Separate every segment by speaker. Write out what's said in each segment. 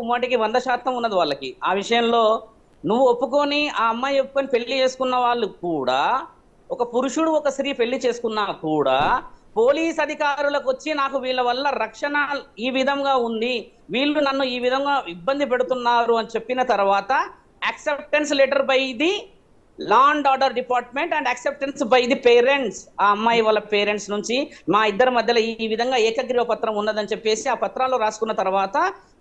Speaker 1: మాటికి 100% ఉన్నది వాళ్ళకి ఆ విషయంలో. నువ్వు ఒప్పుకొని ఆ అమ్మాయి ఒప్పుకొని పెళ్లి చేసుకున్న వాళ్ళు కూడా, ఒక పురుషుడు ఒక స్త్రీ పెళ్లి చేసుకున్నా కూడా పోలీస్ అధికారులకు వచ్చి నాకు వీళ్ళ వల్ల రక్షణ ఈ విధంగా ఉంది, వీళ్ళు నన్ను ఈ విధంగా ఇబ్బంది పెడుతున్నారు అని చెప్పిన తర్వాత acceptance letter by the law and order department and acceptance by the parents, ఆ అమ్మాయి వాళ్ళ పేరెంట్స్ నుంచి మా ఇద్దరి మధ్యలో ఈ విధంగా ఏకగ్రీవ పత్రం ఉన్నదని చెప్పేసి ఆ పత్రాలు రాసుకున్న తర్వాత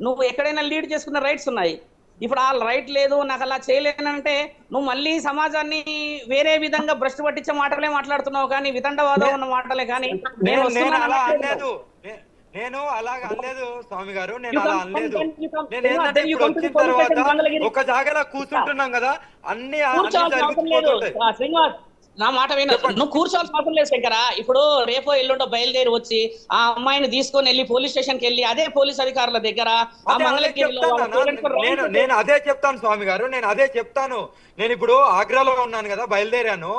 Speaker 1: నువ్వు ఎక్కడైనా లీడ్ చేసుకున్న రైట్స్ ఉన్నాయి. ఇప్పుడు ఆ రైట్ లేదు, నాకు అలా చేయలేనంటే నువ్వు మళ్ళీ సమాజాన్ని వేరే విధంగా భ్రష్టు పట్టించే మాటలే మాట్లాడుతున్నావు కానీ వితండవాదం ఉన్న మాటలే. కానీ
Speaker 2: నేను అలాగ అనలేదు స్వామి గారు, నేను అలా అనలేదు. నేను ఏంటంటే ఇప్పుడు వచ్చిన తర్వాత ఒక జాగాలో కూర్చుంటున్నాం కదా, అన్ని
Speaker 1: శ్రీనివాస్ నా మాట విను, నువ్వు కూర్చోవాల్సిన అవసరం లేదు శంకరా. ఇప్పుడు రేపో ఎల్లుండో బయలుదేరి వచ్చి ఆ అమ్మాయిని తీసుకొని వెళ్ళి పోలీస్ స్టేషన్ కి వెళ్ళి అదే పోలీస్ అధికారుల దగ్గర
Speaker 2: నేను అదే చెప్తాను స్వామి గారు, నేను అదే చెప్తాను. నేను ఇప్పుడు ఆగ్రాలో ఉన్నాను కదా, బయలుదేరాను.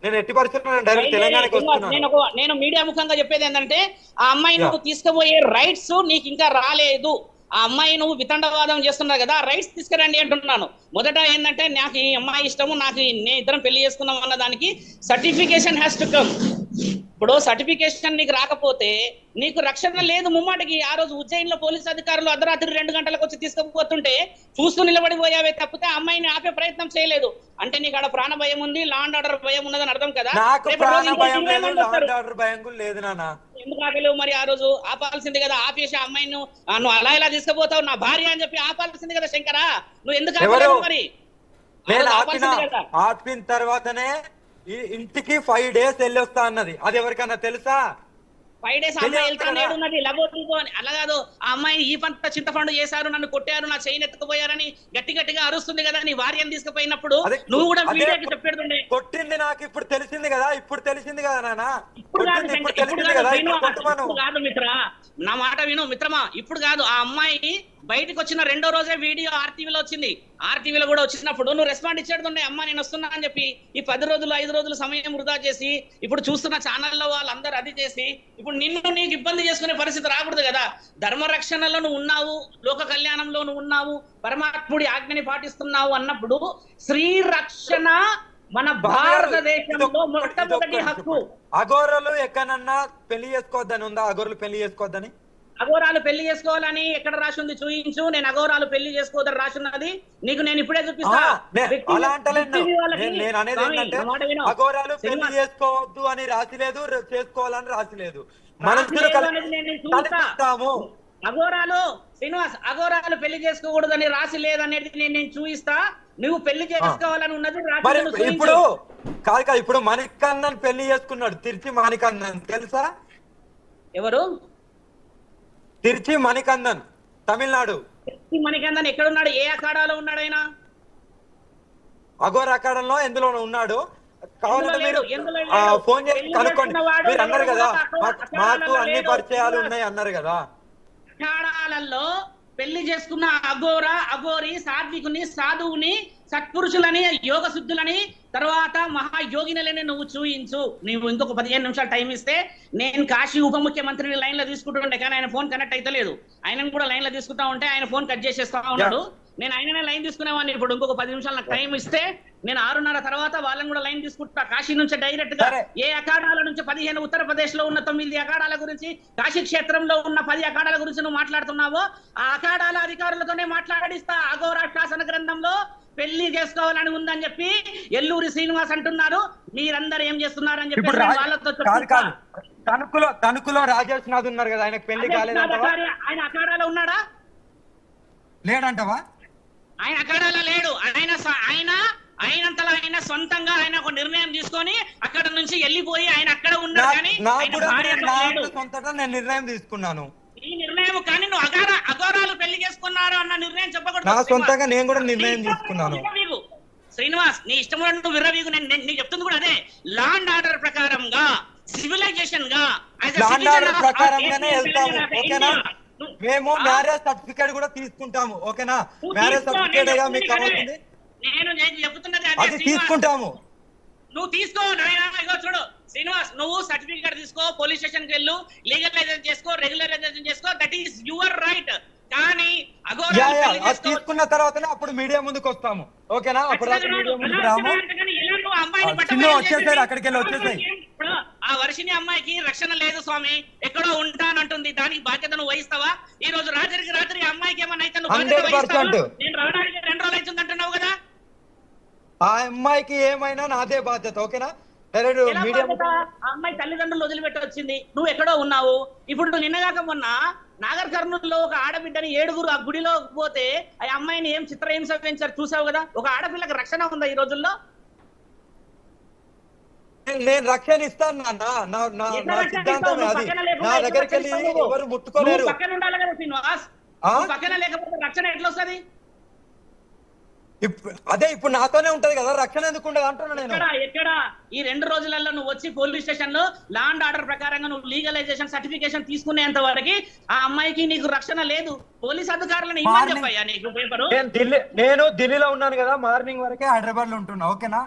Speaker 2: నేను ఎట్టి పరిస్థితుల్లో డైరెక్ట్ తెలంగాణకి వస్తున్నాను.
Speaker 1: నేను మీడియా ముఖంగా చెప్పేది ఏంటంటే ఆ అమ్మాయి నువ్వు తీసుకుపోయే రైట్స్ నీకు ఇంకా రాలేదు. ఆ అమ్మాయి నువ్వు వితండవాదం చేస్తున్నావు కదా, రైట్స్ తీసుకురండి అంటున్నాను. మొదట ఏంటంటే నాకు ఈ అమ్మాయి ఇష్టము, నాకు నేను ఇద్దరం పెళ్లి చేసుకున్నాం అన్న దానికి సర్టిఫికేషన్ హ్యాస్ టు కమ్. ఇప్పుడు సర్టిఫికేషన్ నీకు రాకపోతే నీకు రక్షణ లేదు ముమ్మాటికి. ఆ రోజు ఉజ్జయిన్లో పోలీస్ అధికారులు అర్ధరాత్రి 2 గంటలకు వచ్చి తీసుకుపోతుంటే చూస్తూ నిలబడిపోయావే తప్పితే అమ్మాయిని ఆపే ప్రయత్నం చేయలేదు. అంటే నీకు ఆడ ప్రాణ భయం ఉంది, లా అండ్ ఆర్డర్ భయం ఉన్నదని అర్థం కదా. ఎందుకు ఆపలేవు మరి? ఆ రోజు ఆపాల్సింది కదా, ఆపేసి అమ్మాయిని నువ్వు అలా ఇలా తీసుకుపోతావు నా భార్య అని చెప్పి ఆపాల్సింది కదా శంకరా. నువ్వు ఎందుకు ఆపలేవు మరి?
Speaker 2: ఆపిన తర్వాతనే ఇంటికి 5 days వెళ్ళొస్తా అన్నది. అది ఎవరికన్నా తెలుసా?
Speaker 1: 5 days అమ్మాయి వెళ్తాను ఏడున్నది లబోదిబో అని. అలా కాదు, ఆ అమ్మాయి ఈ పంట చింతపండు చేశారు, నన్ను కొట్టారు, నా చైన్ ఎత్తుకుపోయారని గట్టిగా అరుస్తుంది కదా. నీ భార్యను తీసుకుపోయినప్పుడు నువ్వు కూడా మీడియాకి చెప్పేడుండే.
Speaker 2: కొట్టింది నాకు ఇప్పుడు తెలిసింది కదా, ఇప్పుడు తెలిసింది కదా నాన్న.
Speaker 1: ఇప్పుడు కాదు మిత్ర, నా మాట విను మిత్రమా, ఇప్పుడు కాదు. ఆ అమ్మాయి బయటకు వచ్చిన 2వ రోజే వీడియో ఆర్టీవీలో వచ్చింది. ఆర్టీవీలో కూడా వచ్చినప్పుడు నువ్వు రెస్పాండ్ ఇచ్చేడుండే, అమ్మ నేను వస్తున్నా అని చెప్పి. ఈ 10 రోజులు 5 రోజులు సమయం వృధా చేసి ఇప్పుడు చూస్తున్న ఛానల్లో వాళ్ళందరూ అది చేసి ఇప్పుడు నిన్ను నీకు ఇబ్బంది చేసుకునే పరిస్థితి రాకూడదు కదా. ధర్మరక్షణలో నువ్వు ఉన్నావు, లోక కళ్యాణంలో నువ్వు ఉన్నావు, పరమాత్ముడి ఆజ్ఞని పాటిస్తున్నావు అన్నప్పుడు స్త్రీ రక్షణ మన భారతదేశంలో మొట్టమొదటి హక్కు.
Speaker 2: అఘోరలు ఎక్కడన్నా పెళ్లి చేసుకోవద్దని ఉందా? అఘోరలు పెళ్లి చేసుకోవద్దని,
Speaker 1: అఘోరాలు పెళ్లి చేసుకోవాలని ఎక్కడ రాసి ఉంది చూపించు. నేను అఘోరాలు పెళ్లి చేసుకోవద్దని రాసున్నది నీకు నేను ఇప్పుడే చూపిస్తా.
Speaker 2: అఘోరాలు పెళ్లి చేసుకోవద్దు అని రాసి లేదు, చేసుకోవాలని రాసి లేదు.
Speaker 1: అఘోరాలు శ్రీనివాస్ అఘోరాలు పెళ్లి చేసుకోకూడదని రాసి లేదనేది నేను చూపిస్తా. నువ్వు పెళ్లి చేసుకోవాలని ఉన్నది
Speaker 2: ఇప్పుడు కాదు. ఇప్పుడు మణికన్నన్ పెళ్లి చేసుకున్నాడు, తిరుచి మణికన్నన్ తెలుసా?
Speaker 1: ఎవరు?
Speaker 2: తిరుచి మణికందన్, తమిళనాడు.
Speaker 1: తిరుచి మణికందన్ ఎక్కడున్నాడు? ఏ అఖాడాలో ఉన్నాడు ఆయన?
Speaker 2: అఘోర అఖాడంలో ఎందులోనూ ఉన్నాడు. కావాలంటే మీరు ఫోన్ చేసి కనుక్కోండి. మీరు అన్నారు కదా మాకు అన్ని పరిచయాలు ఉన్నాయి అన్నారు కదా.
Speaker 1: అఖాడాలలో పెళ్లి చేసుకున్న అఘోర, అఘోరి, సాత్వికుని, సాధువుని, సత్పురుషులని, యోగ శుద్ధులని, తర్వాత మహాయోగినులని నువ్వు చూయించు. నువ్వు ఇంకొక 15 నిమిషాలు టైం ఇస్తే నేను కాశీ ఉప ముఖ్యమంత్రిని లైన్ లో తీసుకుంటుండే, కానీ ఆయన ఫోన్ కనెక్ట్ అయితే లేదు. ఆయన కూడా లైన్ లో తీసుకుంటా ఉంటే ఆయన ఫోన్ కట్ చేసేస్తా ఉన్నాడు. నేను ఆయననే లైన్ తీసుకునేవాడిని. ఇప్పుడు ఇంకొక 10 నిమిషాలు నాకు టైం ఇస్తే నేను 6:30 తర్వాత వాళ్ళని కూడా లైన్ తీసుకుంటా. కాశీ నుంచి డైరెక్ట్ గా ఏ అఖాడాల నుంచి 15 ఉత్తరప్రదేశ్ లో ఉన్న 9 అఖాడాల గురించి, కాశీ క్షేత్రంలో ఉన్న 10 అఖాడాల గురించి నువ్వు మాట్లాడుతున్నావో ఆ అఖాడాల అధికారులతోనే మాట్లాడిస్తా. అఘోర శాసన గ్రంథంలో పెళ్లి చేసుకోవాలని ఉందని చెప్పి ఎల్లూరి శ్రీనివాస్ అంటున్నారు. మీరందరూ ఏం చేస్తున్నారు అని చెప్పి వాళ్ళతో
Speaker 2: తణుకులో రాజేష్ నాథ్ ఉన్నారు కదా, ఆయనకు పెళ్లి కాలేదంటావా?
Speaker 1: ఆయన అఖాడాలో ఉన్నాడా?
Speaker 2: లేడంటవా?
Speaker 1: ఆయన అఖాడాలో లేడు. ఆయనంతలో ఆయన సొంతంగా ఆయన ఒక నిర్ణయం తీసుకొని అక్కడ నుంచి వెళ్ళిపోయి ఆయన అక్కడ ఉన్నాడు. కానీ
Speaker 2: నేను నిర్ణయం తీసుకున్నాను
Speaker 1: ఈ నిర్ణయం, కానీ నువ్వు అఘోరాలు పెళ్లి చేసుకున్నారు అన్న నిర్ణయం చెప్పకూడదు.
Speaker 2: నా సొంతంగా నేను కూడా నిర్ణయం తీసుకున్నాను.
Speaker 1: శ్రీనివాస్ నీ ఇష్టం నువ్వు విర్రవీగు. నేను చెప్తుంది కూడా అదే. లా అండ్ ఆర్డర్ ప్రకారంగా, సివిలైజేషన్ గా,
Speaker 2: ప్రకారంగానే వెళ్తాము. ఓకేనా? మేము మ్యారేజ్ సర్టిఫికేట్ కూడా తీసుకుంటాము. ఓకేనా? మ్యారేజ్ సర్టిఫికేట్ మీకు కావాల్సింది
Speaker 1: నేను చెప్తున్నది
Speaker 2: అది తీసుకుంటాము.
Speaker 1: నువ్వు తీసుకో. చూడు శ్రీనివాస్, నువ్వు సర్టిఫికేట్ తీసుకో, పోలీస్ స్టేషన్ కి వెళ్ళు, లీగలైజేషన్ చేసుకో, రెగ్యులరైజేషన్ చేసుకో. That is your right. కానీ
Speaker 2: యా
Speaker 1: అఘోరాలు
Speaker 2: యా
Speaker 1: పెళ్లి
Speaker 2: అది
Speaker 1: చేసుకోవచ్చు.
Speaker 2: తీసుకున్న తర్వాతనే అప్పుడు మీడియా ముందుకు వస్తాము, ఓకేనా? అప్పుడు దాకా మీడియా ముందుకు రాము. చిన్న వచ్చేసారు, అక్కడికి వెళ్ళి వచ్చేసాయి.
Speaker 1: ఆ వర్షిని అమ్మాయికి రక్షణ లేదు స్వామి, ఎక్కడో ఉంటానంటుంది. దానికి బాధ్యత నువ్వు వహిస్తావా? ఈ రోజు రాత్రికి రాత్రి అమ్మాయికి ఏమన్నా అయితే నువ్వు బాధ్యత
Speaker 2: 100%.
Speaker 1: వహిస్తావా? నేను రావడానికి 2 రోజులు అవుతుంది అంటున్నావు కదా.
Speaker 2: ఆ అమ్మాయికి ఏమైనా నాదే బాధ్యత, ఓకేనా? డైరెక్ట్
Speaker 1: ఎలా
Speaker 2: మీడియా
Speaker 1: బాధ్యత? ఆ అమ్మాయి తల్లిదండ్రులు వదిలిపెట్టి వచ్చింది, నువ్వు ఎక్కడో ఉన్నావు. ఇప్పుడు నువ్వు నిన్నగాక మొన్న నాగర్ కర్నూలులో ఒక ఆడబిడ్డని 7 ఆ గుడిలో పోతే ఆ అమ్మాయిని ఏం చిత్రహింస పెంచారు చూసావు కదా. ఒక ఆడపిల్లకి రక్షణ ఉందా ఈ రోజుల్లో?
Speaker 2: నేను రక్షణ ఇస్తాను నాన్న, నా
Speaker 1: ఎట్లా రక్షణ
Speaker 2: సిద్ధాంతం
Speaker 1: ఇస్తావు? నువ్వు
Speaker 2: అది.
Speaker 1: పక్కన లేకుండా
Speaker 2: నా
Speaker 1: ఎట్లా
Speaker 2: దగ్గరికి వెళ్ళి
Speaker 1: రక్షణ ఇస్తావు?
Speaker 2: ఎవరు ముట్టుకోలేరు.
Speaker 1: నువ్వు పక్కన ఉండాలి కదా శ్రీనివాస్.
Speaker 2: ఆ?
Speaker 1: నువ్వు పక్కన లేకపోతే రక్షణ ఎట్లా వస్తుంది?
Speaker 2: అదే ఇప్పుడు నాతోనే ఉంటది కదా రక్షణ, ఎందుకు ఉండదు అంటున్నా నేను.
Speaker 1: ఎక్కడ ఈ 2 రోజులలో నువ్వు వచ్చి పోలీస్ స్టేషన్ లో ల్యాండ్ ఆర్డర్ ప్రకారంగా నువ్వు లీగలైజేషన్ సర్టిఫికేషన్ తీసుకునేంత వరకు ఆ అమ్మాయికి నీకు రక్షణ లేదు. పోలీస్ అధికారులను ఇవ్వని చెప్పయ్యా నీకు పేపరు.
Speaker 2: నేను ఢిల్లీలో ఉన్నాను కదా, మార్నింగ్ వరకే హైదరాబాద్ లో ఉంటున్నా, ఓకేనా?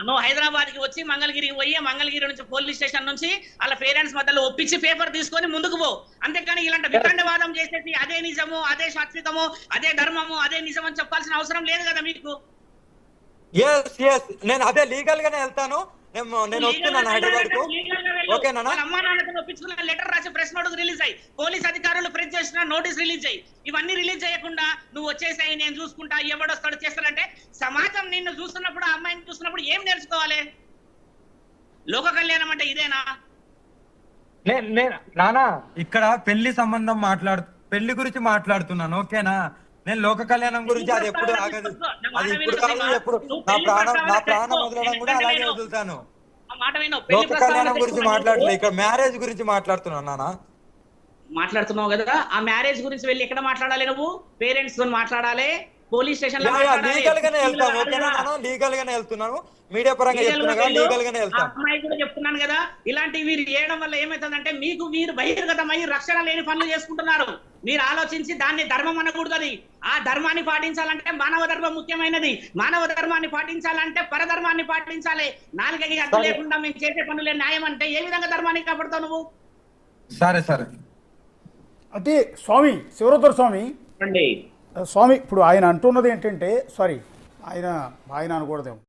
Speaker 1: నువ్వు హైదరాబాద్ కి వచ్చి మంగళగిరికి పోయి మంగళగిరి నుంచి పోలీస్ స్టేషన్ నుంచి వాళ్ళ పేరెంట్స్ మధ్యలో ఒప్పించి పేపర్ తీసుకొని ముందుకు పో. అంతేకాని ఇలాంటి వితండవాదం చేసేసి అదే నిజము, అదే శాశ్వతము, అదే ధర్మము, అదే నిజం అని చెప్పాల్సిన అవసరం లేదు కదా మీకు.
Speaker 2: నేను అదే లీగల్ గానే వెళ్తాను. నేను వస్తున్నాను హైదరాబాద్ కు, ఓకేనా?
Speaker 1: అమ్మా నాన్నతో ఒప్పించుకున్న లెటర్ రాసి ప్రెస్ నోట్ రిలీజ్ అయ్యి, పోలీస్ అధికారులు ప్రింట్ చేసిన నోటీస్ రిలీజ్ అయ్యి, ఇవన్నీ రిలీజ్ చేయకుండా నువ్వు వచ్చేసాయి నేను చూసుకుంటా ఎవడొస్తాడు చేస్తాడంటే సమాజం నిన్ను చూస్తున్నప్పుడు ఆ అమ్మాయిని చూస్తున్నప్పుడు ఏం నేర్చుకోవాలి? లోక కళ్యాణం అంటే ఇదేనా?
Speaker 2: నానా ఇక్కడ పెళ్లి సంబంధం పెళ్లి గురించి మాట్లాడుతున్నాను, ఓకేనా? నేను లోక కళ్యాణం గురించి అది ఎప్పుడు ఆగదు, అది ఇప్పుడు కాదు ఎప్పుడు. నా ప్రాణం వదలడం కూడా అలాగే వదులుతాను. లోక కళ్యాణం గురించి మాట్లాడలే, ఇక్కడ మ్యారేజ్ గురించి మాట్లాడుతున్నాను నానా.
Speaker 1: మాట్లాడుతున్నావు కదా, ఆ మ్యారేజ్ గురించి వెళ్ళి ఎక్కడ మాట్లాడాలి? నువ్వు పేరెంట్స్ తో మాట్లాడాలి, పోలీస్ స్టేషన్ లో
Speaker 2: లీగల్ గానే వెళ్తాను, ఓకేనా? లీగల్ గానే వెళ్తున్నాను, మీడియా పరంగా చెప్తున్నా, లీగల్ గానే వెళ్తాను.
Speaker 1: అమ్మాయి కూడా చెప్తున్నాను కదా, ఇలాంటి వీరు చేయడం వల్ల ఏమవుతుందంటే మీరు బహిర్గతమై రక్షణ లేని పనులు చేసుకుంటున్నారు. మీరు ఆలోచించి దాన్ని ధర్మం అనకూడదు. ఆ ధర్మాన్ని పాటించాలంటే మానవ ధర్మం ముఖ్యమైనది. మానవ ధర్మాన్ని పాటించాలంటే పరధర్మాన్ని పాటించాలి. నాలుగకి అడ్డు లేకుండా మేము చేసే పనులే న్యాయం అంటే ఏ విధంగా ధర్మాన్ని కాపాడుతావు నువ్వు?
Speaker 2: సరే
Speaker 3: అంటే స్వామి శివరుద్ర స్వామి
Speaker 1: అండి
Speaker 3: స్వామి ఇప్పుడు ఆయన అంటున్నది ఏంటంటే, సారీ ఆయన అనకూడదేమో,